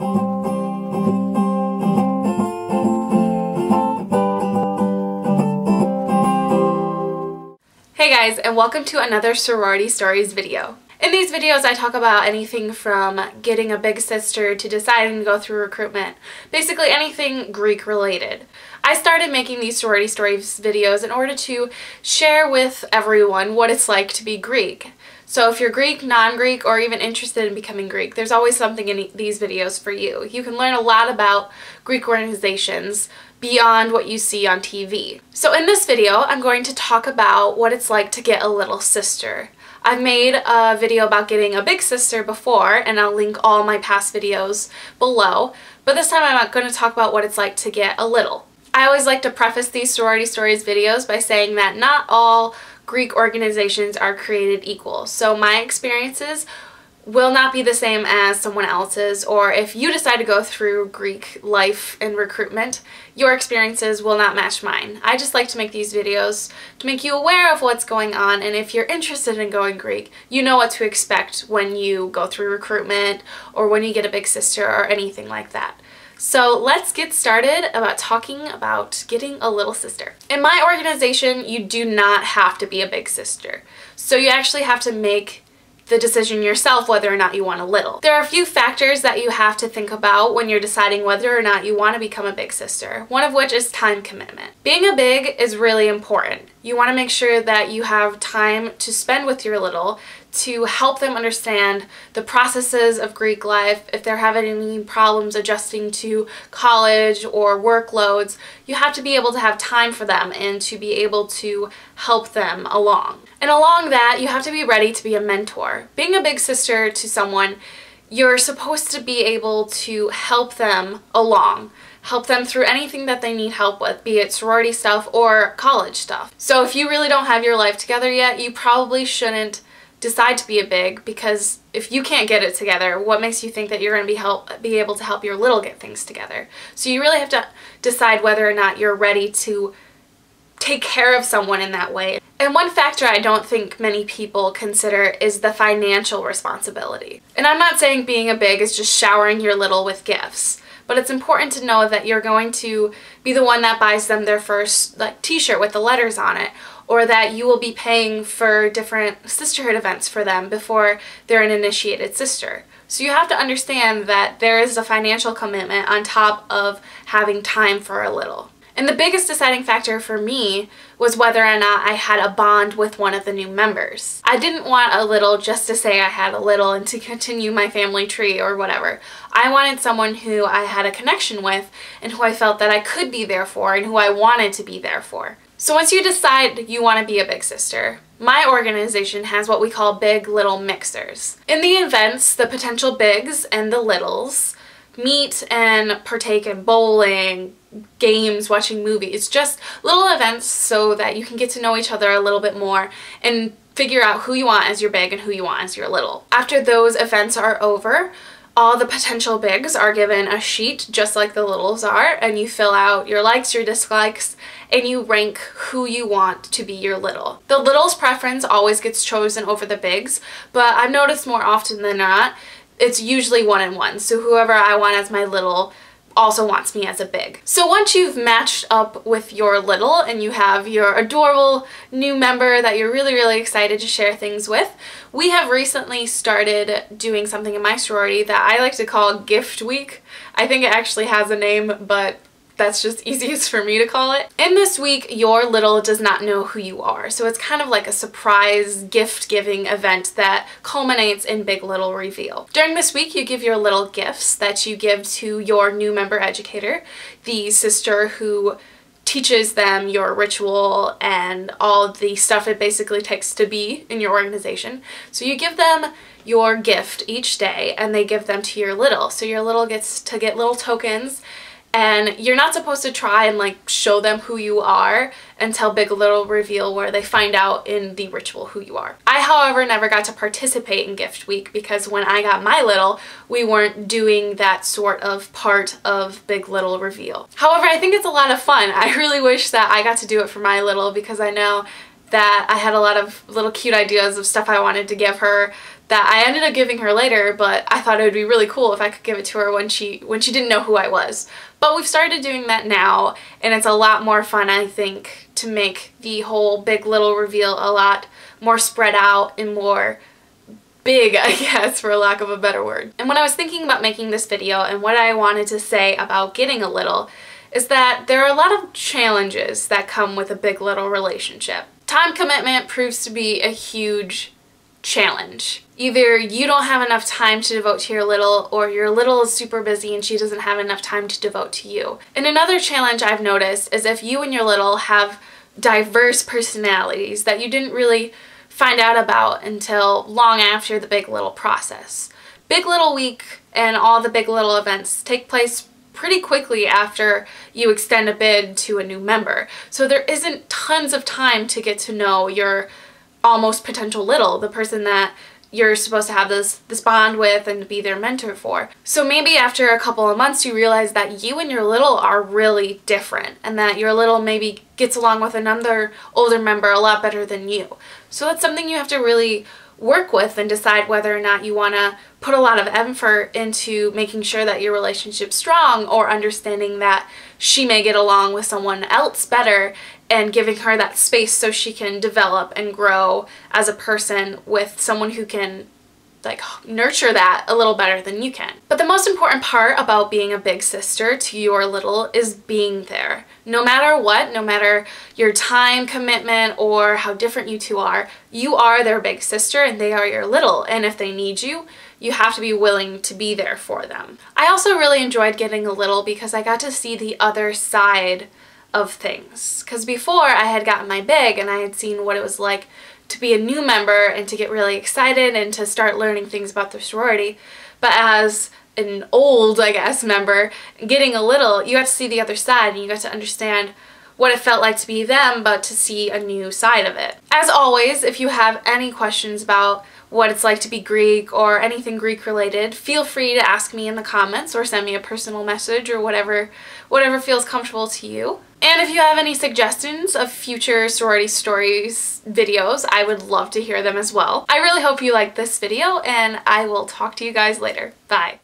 Hey guys, and welcome to another Sorority Stories video. In these videos I talk about anything from getting a big sister to deciding to go through recruitment, basically anything Greek related. I started making these Sorority Stories videos in order to share with everyone what it's like to be Greek. So if you're Greek, non-Greek, or even interested in becoming Greek, there's always something in these videos for you. You can learn a lot about Greek organizations beyond what you see on TV. So in this video, I'm going to talk about what it's like to get a little sister. I've made a video about getting a big sister before, and I'll link all my past videos below, but this time I'm going to talk about what it's like to get a little. I always like to preface these Sorority Stories videos by saying that not all Greek organizations are created equal. So my experiences will not be the same as someone else's, or if you decide to go through Greek life and recruitment, your experiences will not match mine. I just like to make these videos to make you aware of what's going on, and if you're interested in going Greek, you know what to expect when you go through recruitment or when you get a big sister or anything like that. So let's get started about talking about getting a little sister. In my organization, you do not have to be a big sister. So you actually have to make the decision yourself whether or not you want a little. There are a few factors that you have to think about when you're deciding whether or not you want to become a big sister, one of which is time commitment. Being a big is really important. You want to make sure that you have time to spend with your little to help them understand the processes of Greek life. If they're having any problems adjusting to college or workloads, you have to be able to have time for them and to be able to help them along. And along that, you have to be ready to be a mentor. Being a big sister to someone, you're supposed to be able to help them along. Help them through anything that they need help with, be it sorority stuff or college stuff. So if you really don't have your life together yet, you probably shouldn't decide to be a big, because if you can't get it together, what makes you think that you're going to be able to help your little get things together? So you really have to decide whether or not you're ready to take care of someone in that way. And one factor I don't think many people consider is the financial responsibility. And I'm not saying being a big is just showering your little with gifts, but it's important to know that you're going to be the one that buys them their first t-shirt with the letters on it, or that you will be paying for different sisterhood events for them before they're an initiated sister. So you have to understand that there is a financial commitment on top of having time for a little. And the biggest deciding factor for me was whether or not I had a bond with one of the new members. I didn't want a little just to say I had a little and to continue my family tree or whatever. I wanted someone who I had a connection with and who I felt that I could be there for and who I wanted to be there for. So once you decide you want to be a big sister, my organization has what we call big little mixers. In the events, the potential bigs and the littles meet and partake in bowling, games, watching movies, just little events so that you can get to know each other a little bit more and figure out who you want as your big and who you want as your little. After those events are over, all the potential bigs are given a sheet just like the littles are, and you fill out your likes, your dislikes, and you rank who you want to be your little. The little's preference always gets chosen over the bigs, but I've noticed more often than not, it's usually 1-on-1. So whoever I want as my little also wants me as a big. So once you've matched up with your little and you have your adorable new member that you're really excited to share things with, we have recently started doing something in my sorority that I like to call Gift Week. I think it actually has a name, but that's just easiest for me to call it. In this week, your little does not know who you are, so it's kind of like a surprise gift-giving event that culminates in Big Little Reveal. During this week, you give your little gifts that you give to your new member educator, the sister who teaches them your ritual and all the stuff it basically takes to be in your organization. So you give them your gift each day, and they give them to your little. So your little gets to get little tokens, and you're not supposed to try and show them who you are until Big Little Reveal, where they find out in the ritual who you are. I, however, never got to participate in Gift Week because when I got my little, we weren't doing that sort of part of Big Little Reveal. However, I think it's a lot of fun. I really wish that I got to do it for my little because I know that I had a lot of little cute ideas of stuff I wanted to give her that I ended up giving her later, but I thought it would be really cool if I could give it to her when she didn't know who I was. But we've started doing that now, and it's a lot more fun, I think, to make the whole big little reveal a lot more spread out and more big, I guess, for lack of a better word. And when I was thinking about making this video and what I wanted to say about getting a little is that there are a lot of challenges that come with a big little relationship. Time commitment proves to be a huge challenge. Either you don't have enough time to devote to your little, or your little is super busy and she doesn't have enough time to devote to you. And another challenge I've noticed is if you and your little have diverse personalities that you didn't really find out about until long after the Big Little process. Big Little Week and all the Big Little events take place pretty quickly after you extend a bid to a new member. So there isn't tons of time to get to know your almost potential little, the person that you're supposed to have this bond with and be their mentor for. So maybe after a couple of months you realize that you and your little are really different and that your little maybe gets along with another older member a lot better than you. So that's something you have to really work with and decide whether or not you want to put a lot of effort into making sure that your relationship's strong, or understanding that she may get along with someone else better and giving her that space so she can develop and grow as a person with someone who can like nurture that a little better than you can. But the most important part about being a big sister to your little is being there. No matter what, no matter your time commitment or how different you two are, you are their big sister and they are your little. And if they need you, you have to be willing to be there for them. I also really enjoyed getting a little because I got to see the other side of things. Because before I had gotten my big and I had seen what it was like to be a new member and to get really excited and to start learning things about the sorority. But as an old, I guess, member, getting a little, you got to see the other side and you got to understand what it felt like to be them, but to see a new side of it. As always, if you have any questions about what it's like to be Greek or anything Greek related, feel free to ask me in the comments or send me a personal message or whatever feels comfortable to you. And if you have any suggestions of future sorority stories videos, I would love to hear them as well. I really hope you liked this video, and I will talk to you guys later. Bye.